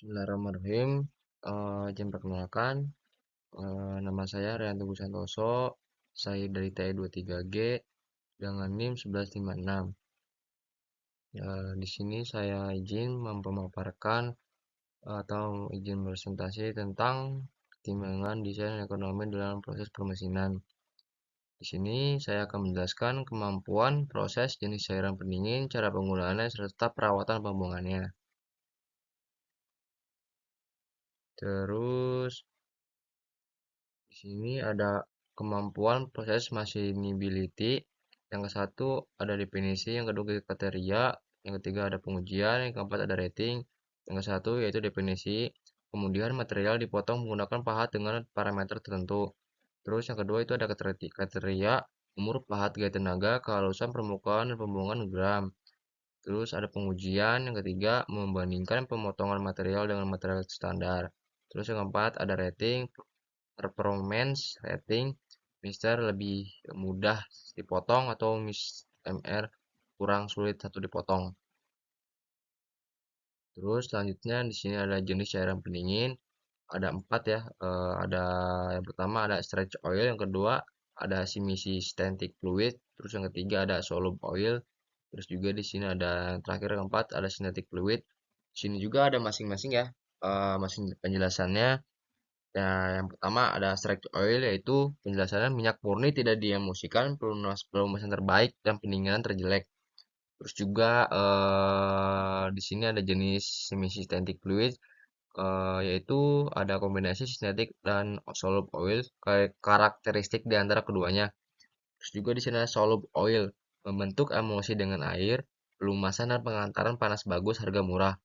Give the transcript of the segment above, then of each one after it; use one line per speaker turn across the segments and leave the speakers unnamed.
Bismillahirrahmanirrahim. Izin perkenalkan, nama saya Rian Teguh Santoso. Saya dari TE23G dengan NIM 1156. Di sini saya izin memaparkan atau izin presentasi tentang pertimbangan desain ekonomi dalam proses permesinan. Di sini saya akan menjelaskan kemampuan, proses, jenis cairan pendingin, cara penggunaannya, serta perawatan pembuangannya. Terus di sini ada kemampuan proses machinability. Yang ke satu ada definisi, yang kedua kriteria, yang ketiga ada pengujian, yang keempat ada rating. Yang ke satu yaitu definisi. Kemudian material dipotong menggunakan pahat dengan parameter tertentu. Terus yang kedua itu ada kriteria, umur pahat, gaya tenaga, kehalusan permukaan dan pembuangan gram. Terus ada pengujian, yang ketiga membandingkan pemotongan material dengan material standar. Terus yang keempat ada rating, performance rating, Mister lebih mudah dipotong atau MR kurang sulit satu dipotong. Terus selanjutnya di sini ada jenis cairan pendingin, ada 4 ya. Ada yang pertama ada stretch oil, yang kedua ada semi-static fluid, terus yang ketiga ada soluble oil, terus juga di sini ada yang terakhir yang keempat ada synthetic fluid. Di sini juga ada masing-masing ya, masing penjelasannya. Ya, yang pertama ada extract oil, yaitu penjelasannya minyak murni tidak diemulsikan, pelunasan terbaik dan pendinginan terjelek. Terus juga di sini ada jenis semi synthetic fluid, yaitu ada kombinasi synthetic dan soluble oil, kayak karakteristik di antara keduanya. Terus juga di sini ada soluble oil, membentuk emulsi dengan air, pelumasan dan pengantaran panas bagus, harga murah.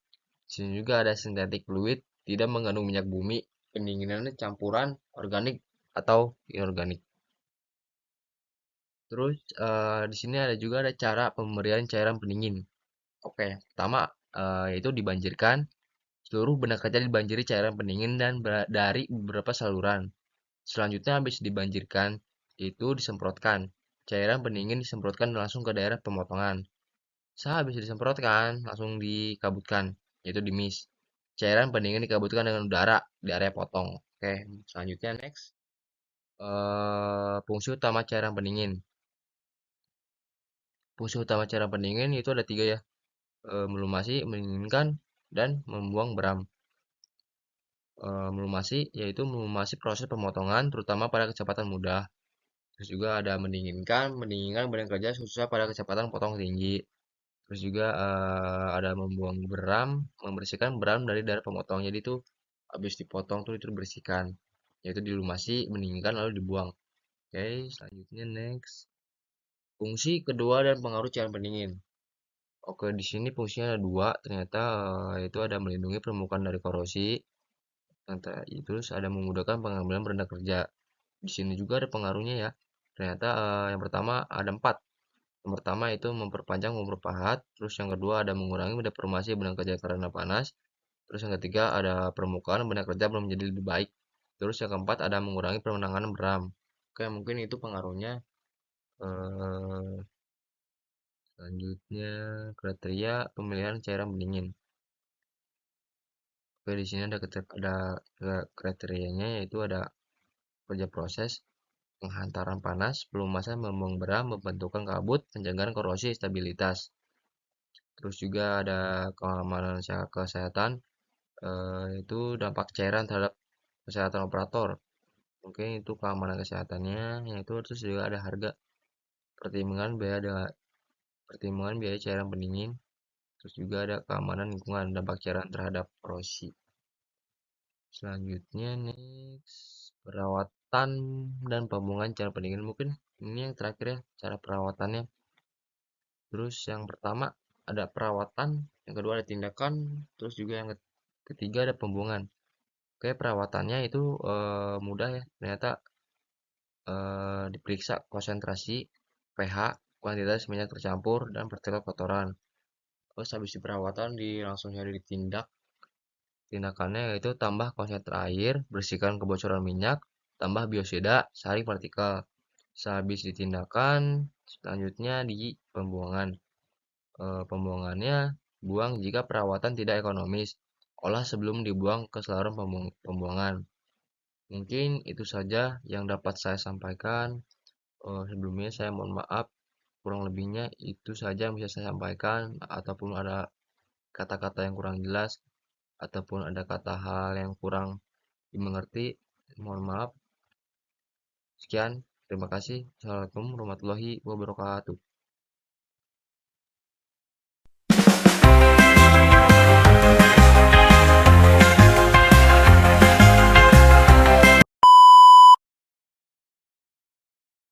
Di sini juga ada synthetic fluid, tidak mengandung minyak bumi, pendinginannya campuran organik atau inorganik. Terus di sini ada juga ada cara pemberian cairan pendingin. Oke, pertama yaitu dibanjirkan. Seluruh benda kaca dibanjiri cairan pendingin dan dari beberapa saluran. Selanjutnya habis dibanjirkan, itu disemprotkan. Cairan pendingin disemprotkan langsung ke daerah pemotongan. Sehabis disemprotkan, langsung dikabutkan, yaitu di mist. Cairan pendingin dikabutkan dengan udara di area potong. Oke, selanjutnya next. Fungsi utama cairan pendingin. Fungsi utama cairan pendingin itu ada tiga ya. Melumasi, mendinginkan, dan membuang beram. Melumasi yaitu melumasi proses pemotongan terutama pada kecepatan mudah. Terus juga ada mendinginkan, mendinginkan badan kerja khususnya pada kecepatan potong tinggi. Terus juga ada membuang beram, membersihkan beram dari daerah pemotong. Jadi itu habis dipotong tuh itu dibersihkan. Yaitu dilumasi, mendinginkan lalu dibuang. Oke, selanjutnya next. Fungsi kedua dan pengaruh cairan pendingin. Oke, di sini fungsinya ada dua. Ternyata itu ada melindungi permukaan dari korosi. Terus ada memudahkan pengambilan beranda kerja. Di sini juga ada pengaruhnya ya. Ternyata yang pertama ada empat. Yang pertama itu memperpanjang umur pahat. Terus yang kedua ada mengurangi deformasi benang kerja karena panas. Terus yang ketiga ada permukaan benang kerja belum menjadi lebih baik. Terus yang keempat ada mengurangi penanganan beram. Oke, mungkin itu pengaruhnya. Eh, Selanjutnya kriteria pemilihan cairan pendingin. Oke, di sini ada kriterianya, yaitu ada kerja proses, penghantaran panas, pelumasan, membuang beram, pembentukan kabut, penjagaan korosi, stabilitas. Terus juga ada keamanan secara kesehatan, itu dampak cairan terhadap kesehatan operator. Mungkin itu keamanan kesehatannya, yaitu terus juga ada harga, pertimbangan biaya pertimbangan biaya cairan pendingin, terus juga ada keamanan lingkungan, dampak cairan terhadap korosi. Selanjutnya next, perawatan dan pembuangan cairan pendingin. Mungkin ini yang terakhir ya, cara perawatannya. Terus yang pertama ada perawatan, yang kedua ada tindakan, terus juga yang ketiga ada pembuangan. Oke, perawatannya itu mudah ya. Ternyata diperiksa konsentrasi, pH, kuantitas minyak tercampur, dan partikel kotoran. Terus habis di perawatan langsung jadi ditindak. Tindakannya yaitu tambah konsentrat air, bersihkan kebocoran minyak, tambah biosida, saring partikel. Sehabis ditindakan, selanjutnya di pembuangan. Pembuangannya buang jika perawatan tidak ekonomis. olah sebelum dibuang ke saluran pembuangan. Mungkin itu saja yang dapat saya sampaikan. Sebelumnya saya mohon maaf, kurang lebihnya itu saja yang bisa saya sampaikan, ataupun ada kata-kata yang kurang jelas, ataupun ada kata hal yang kurang dimengerti, mohon maaf. Sekian, terima kasih. Assalamualaikum warahmatullahi wabarakatuh.